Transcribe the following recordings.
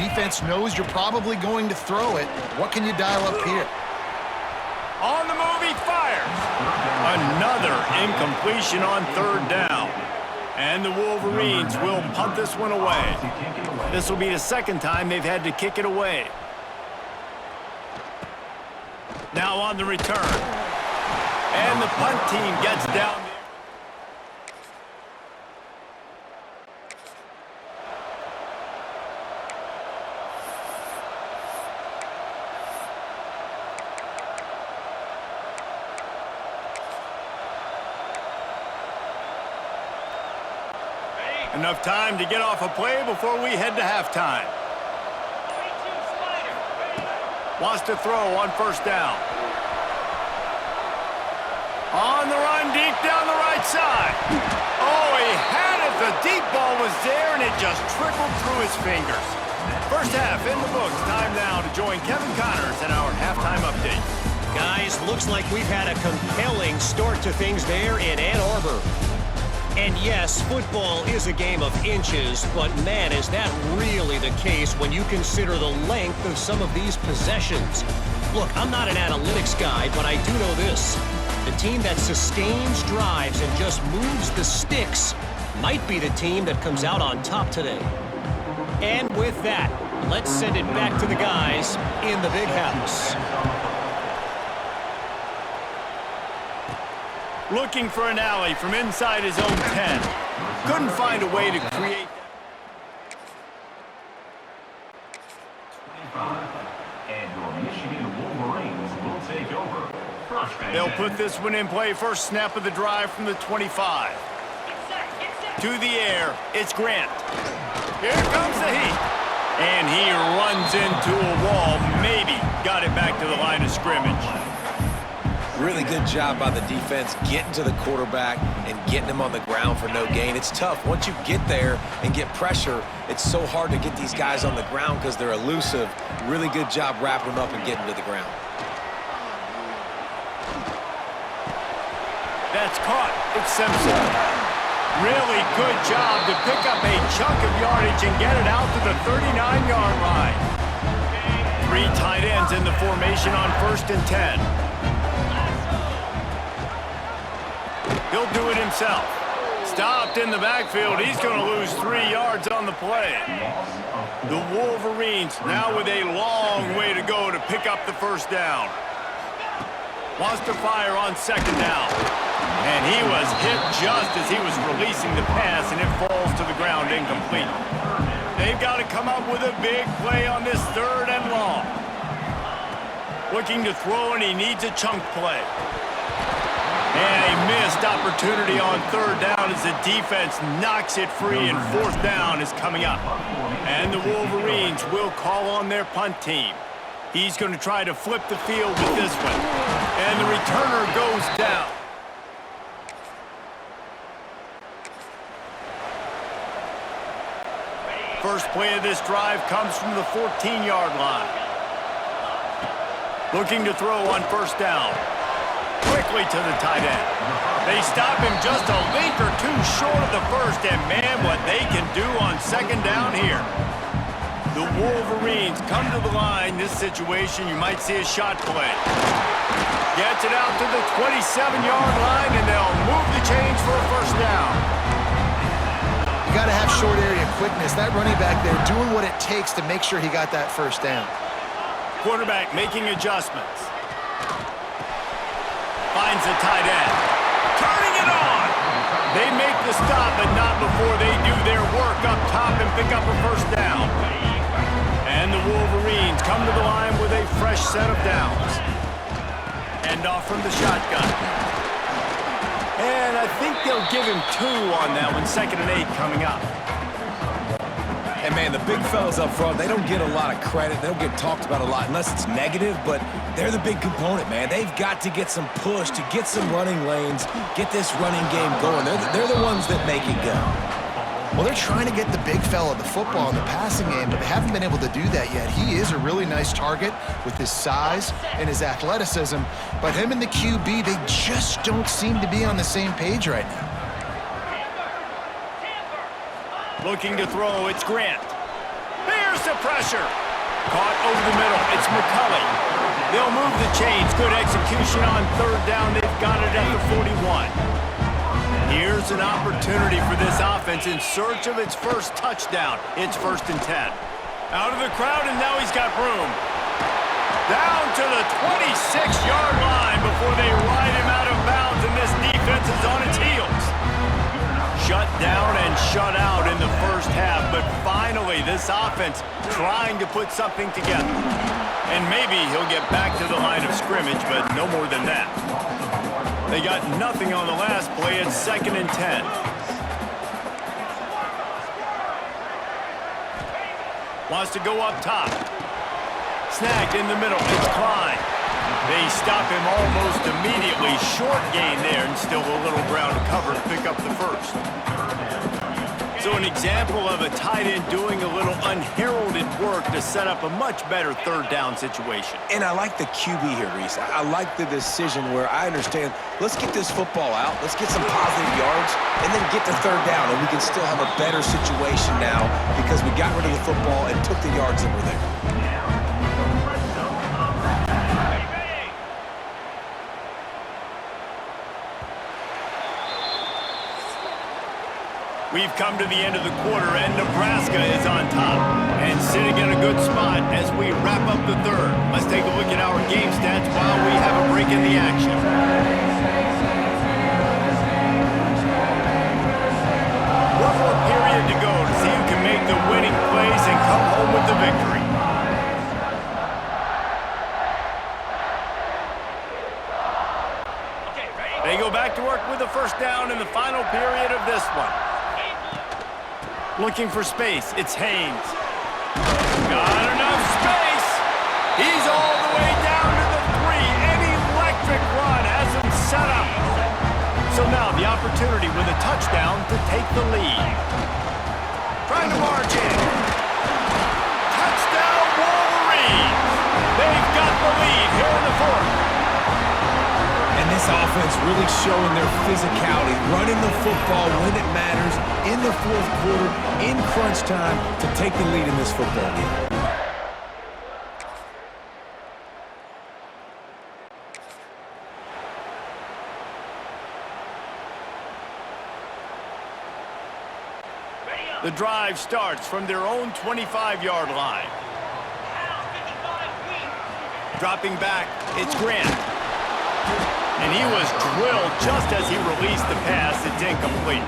defense knows you're probably going to throw it. What can you dial up here? On the move, he fires. Another incompletion on third down. And the Wolverines will punt this one away. This will be the second time they've had to kick it away. Now on the return. And the punt team gets down there. Enough time to get off a play before we head to halftime. Wants to throw on first down. On the run, deep down the right side. Oh, he had it. The deep ball was there, and it just trickled through his fingers. First half in the books. Time now to join Kevin Connors in our halftime update. Guys, looks like we've had a compelling start to things there in Ann Arbor. And yes, football is a game of inches, but man, is that really the case when you consider the length of some of these possessions. Look, I'm not an analytics guy, but I do know this. The team that sustains drives and just moves the sticks might be the team that comes out on top today. And with that, let's send it back to the guys in the big house. Looking for an alley from inside his own 10. Couldn't find a way to create. And your Michigan Wolverines will take over. They'll put this one in play. First snap of the drive from the 25. To the air, it's Grant. Here comes the heat. And he runs into a wall. Maybe got it back to the line of scrimmage. Really good job by the defense getting to the quarterback and getting him on the ground for no gain. It's tough. Once you get there and get pressure, it's so hard to get these guys on the ground because they're elusive. Really good job wrapping them up and getting to the ground. That's caught. It's Simpson. Really good job to pick up a chunk of yardage and get it out to the 39-yard line. 3 tight ends in the formation on 1st and 10. He'll do it himself. Stopped in the backfield. He's going to lose 3 yards on the play. The Wolverines now with a long way to go to pick up the first down. Wants to fire on 2nd down. And he was hit just as he was releasing the pass, and it falls to the ground incomplete. They've got to come up with a big play on this 3rd and long. Looking to throw, and he needs a chunk play. And a missed opportunity on 3rd down as the defense knocks it free, and 4th down is coming up. And the Wolverines will call on their punt team. He's going to try to flip the field with this one. And the returner goes down. First play of this drive comes from the 14-yard line. Looking to throw on 1st down. Quickly to the tight end. They stop him just a link or 2 short of the first, and man, what they can do on 2nd down here. The Wolverines come to the line. This situation, you might see a shot play. Gets it out to the 27-yard line, and they'll move the chains for a 1st down. You got to have short area quickness. That running back there doing what it takes to make sure he got that 1st down. Quarterback making adjustments. Finds the tight end. Turning it on! They make the stop, but not before they do their work up top and pick up a 1st down. And the Wolverines come to the line with a fresh set of downs. End off from the shotgun. And I think they'll give him 2 on that one. 2nd and 8 coming up. And man, the big fellas up front, they don't get a lot of credit. They don't get talked about a lot unless it's negative, but they're the big component, man. They've got to get some push, to get some running lanes, get this running game going. They're the ones that make it go. Well, they're trying to get the big fella the football in the passing game, but they haven't been able to do that yet. He is a really nice target with his size and his athleticism, but him and the QB, they just don't seem to be on the same page right now. Looking to throw, it's Grant. Here Here's the pressure. Caught over the middle. It's McCulley. They'll move the chains. Good execution on third down. They've got it at the 41. Here's an opportunity for this offense in search of its first touchdown. It's 1st and 10. Out of the crowd, and now he's got room. Down to the 26-yard line before they ride him out of bounds, and this defense is on its heels. Shut down and shut out in the first half, but finally this offense trying to put something together. And maybe he'll get back to the line of scrimmage, but no more than that. They got nothing on the last play. It's 2nd and 10. Wants to go up top. Snagged in the middle. It's Klein. They stop him almost immediately. Short gain there, and still a little ground to cover to pick up the first. So an example of a tight end doing a little unheralded work to set up a much better third down situation. And I like the QB here, Reese. I like the decision where I understand, let's get this football out, let's get some positive yards, and then get to third down, and we can still have a better situation now because we got rid of the football and took the yards that were there. We've come to the end of the quarter, and Nebraska is on top and sitting in a good spot as we wrap up the third. Let's take a look at our game stats while we have a break in the action. One more period to go to see who can make the winning plays and come home with the victory. They go back to work with the first down in the final period of this one. Looking for space. It's Haynes. Got enough space. He's all the way down to the 3. An electric run has him set up. So now the opportunity with a touchdown to take the lead. Trying to march in. Touchdown Wolverines. They've got the lead here in the 4th. And this offense really showing their physicality, running the football when it matters, in the 4th quarter, in crunch time, to take the lead in this football game. The drive starts from their own 25-yard line. Dropping back, it's Grant. And he was drilled just as he released the pass. It's incomplete.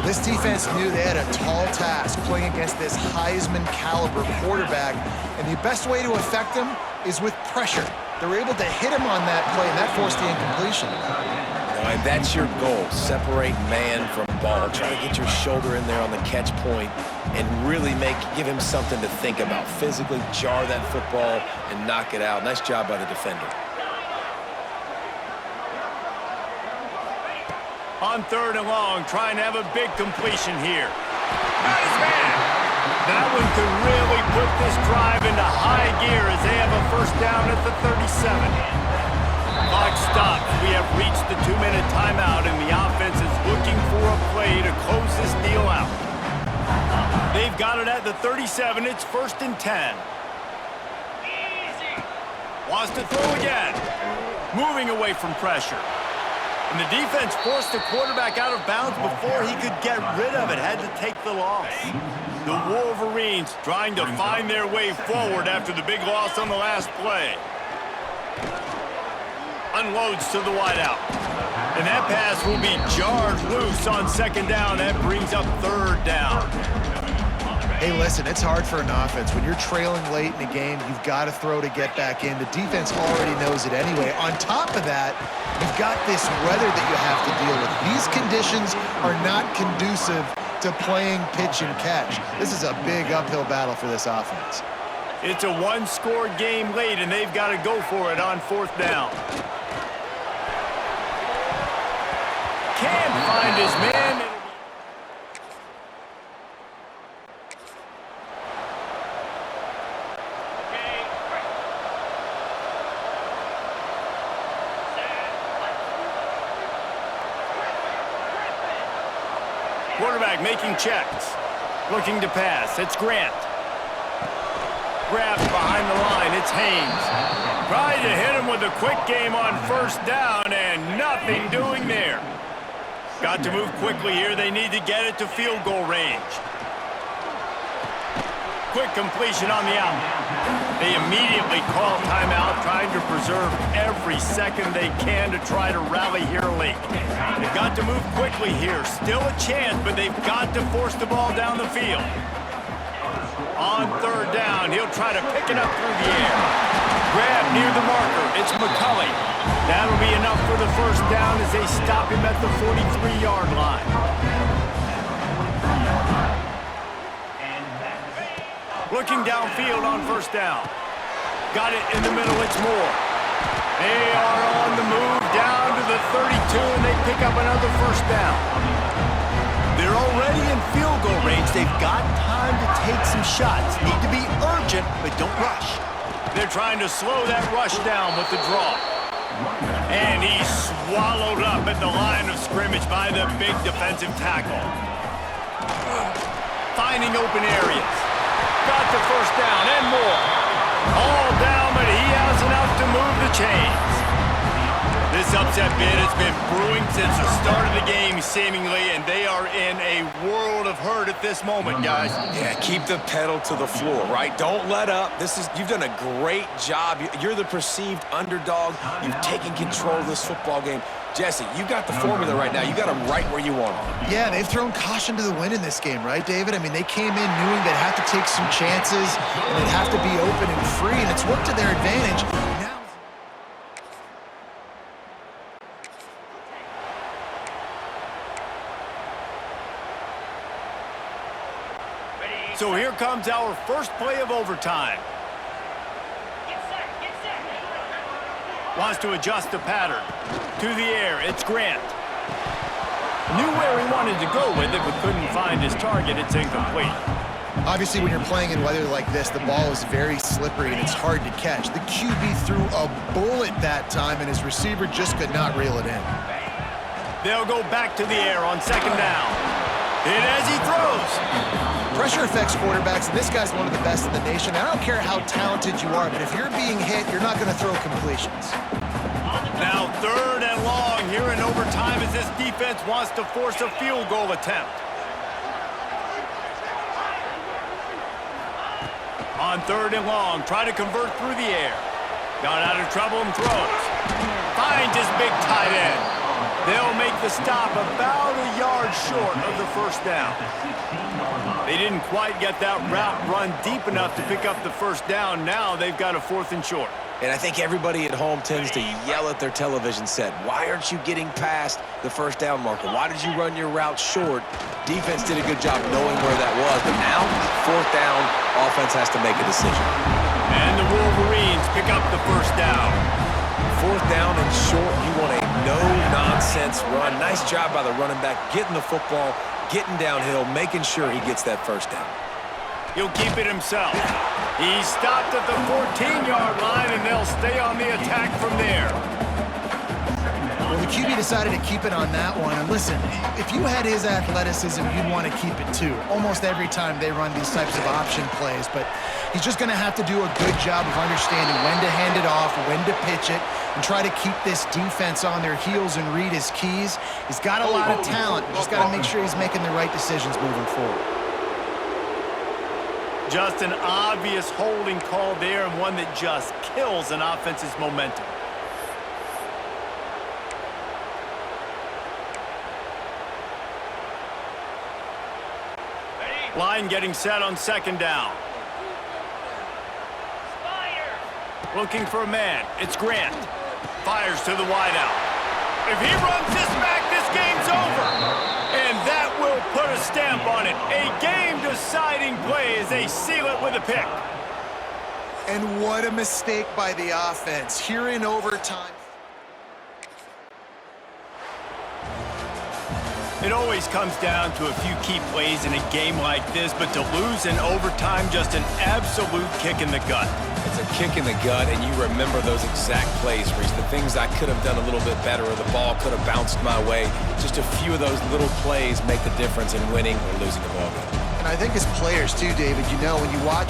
This defense knew they had a tall task playing against this Heisman caliber quarterback, and the best way to affect him is with pressure. They were able to hit him on that play, and that forced the incompletion. And that's your goal, separate man from ball. Try to get your shoulder in there on the catch point and really give him something to think about. Physically jar that football and knock it out. Nice job by the defender. On 3rd and long, trying to have a big completion here. Nice man! That one could really put this drive into high gear as they have a first down at the 37. Clock stops. We have reached the 2-minute timeout, and the offense is looking for a play to close this deal out. They've got it at the 37. It's 1st and 10. Wants to throw again. Moving away from pressure. And the defense forced the quarterback out of bounds before he could get rid of it. Had to take the loss. The Wolverines trying to find their way forward after the big loss on the last play. Unloads to the wideout. And that pass will be jarred loose on 2nd down. That brings up 3rd down. Hey, listen, it's hard for an offense. When you're trailing late in the game, you've got to throw to get back in. The defense already knows it anyway. On top of that, you've got this weather that you have to deal with. These conditions are not conducive to playing pitch and catch. This is a big uphill battle for this offense. It's a one-score game late, and they've got to go for it on 4th down. Can't find his man. Quarterback making checks. Looking to pass. It's Grant. grabs behind the line. It's Haynes. Trying to hit him with a quick game on first down, and nothing doing there. Got to move quickly here. They need to get it to field goal range. Quick completion on the out. They immediately call timeout, trying to preserve every second they can to try to rally here late. They've got to move quickly here. Still a chance, but they've got to force the ball down the field. On third down, he'll try to pick it up through the air. Grab near the marker. It's McCulley. That'll be enough for the first down as they stop him at the 43-yard line. Looking downfield on first down. Got it in the middle, it's Moore. They are on the move down to the 32, and they pick up another first down. They're already in field goal range. They've got time to take some shots. Need to be urgent, but don't rush. They're trying to slow that rush down with the draw. And he's swallowed up at the line of scrimmage by the big defensive tackle. Finding open areas. Got the first down and more. All down, but he has enough to move the chains. This upset bid has been brewing since the start of the game, seemingly, and they are in a world of hurt at this moment, guys. Yeah, keep the pedal to the floor, right? Don't let up. You've done a great job. You're the perceived underdog. You've taken control of this football game. Jesse, you got the formula right now. You got them right where you want them. Yeah, they've thrown caution to the wind in this game, right, David? I mean, they came in knowing they'd have to take some chances, and they'd have to be open and free, and it's worked to their advantage. Now, so here comes our first play of overtime. Wants to adjust the pattern. To the air, it's Grant. Knew where he wanted to go with it, but couldn't find his target. It's incomplete. obviously, when you're playing in weather like this, the ball is very slippery and it's hard to catch. The QB threw a bullet that time, and his receiver just could not reel it in. They'll go back to the air on second down. Hit as he throws. Pressure affects quarterbacks, and this guy's one of the best in the nation. I don't care how talented you are, but if you're being hit, you're not going to throw completions. Now third and long here in overtime as this defense wants to force a field goal attempt. On third and long, try to convert through the air. Got out of trouble and throws. Finds his big tight end. They'll make the stop about a yard short of the first down. They didn't quite get that route run deep enough to pick up the first down. Now they've got a 4th and short. And I think everybody at home tends to yell at their television set, why aren't you getting past the first down marker? Why did you run your route short? Defense did a good job knowing where that was, but now, 4th down, offense has to make a decision. And the Wolverines pick up the first down. 4th down and short, you want a no-nonsense run. Nice job by the running back, getting the football, getting downhill, making sure he gets that first down. He'll keep it himself. He's stopped at the 14-yard line, and they'll stay on the attack from there. Well, the QB decided to keep it on that one. And listen, if you had his athleticism, you'd want to keep it too. Almost every time they run these types of option plays. But he's just going to have to do a good job of understanding when to hand it off, when to pitch it, and try to keep this defense on their heels and read his keys. He's got a lot of talent. Just got to make sure he's making the right decisions moving forward. Just an obvious holding call there, and one that just kills an offense's momentum. Line getting set on second down. Looking for a man. It's Grant. Fires to the wideout. If he runs this back, this game's over. And that will put a stamp on it. A game-deciding play as they seal it with a pick. And what a mistake by the offense. Here in overtime. It always comes down to a few key plays in a game like this, but to lose in overtime, just an absolute kick in the gut. It's a kick in the gut, and you remember those exact plays, Reese. The things I could have done a little bit better, or the ball could have bounced my way. Just a few of those little plays make the difference in winning or losing a ball game. And I think as players too, David, you know, when you watch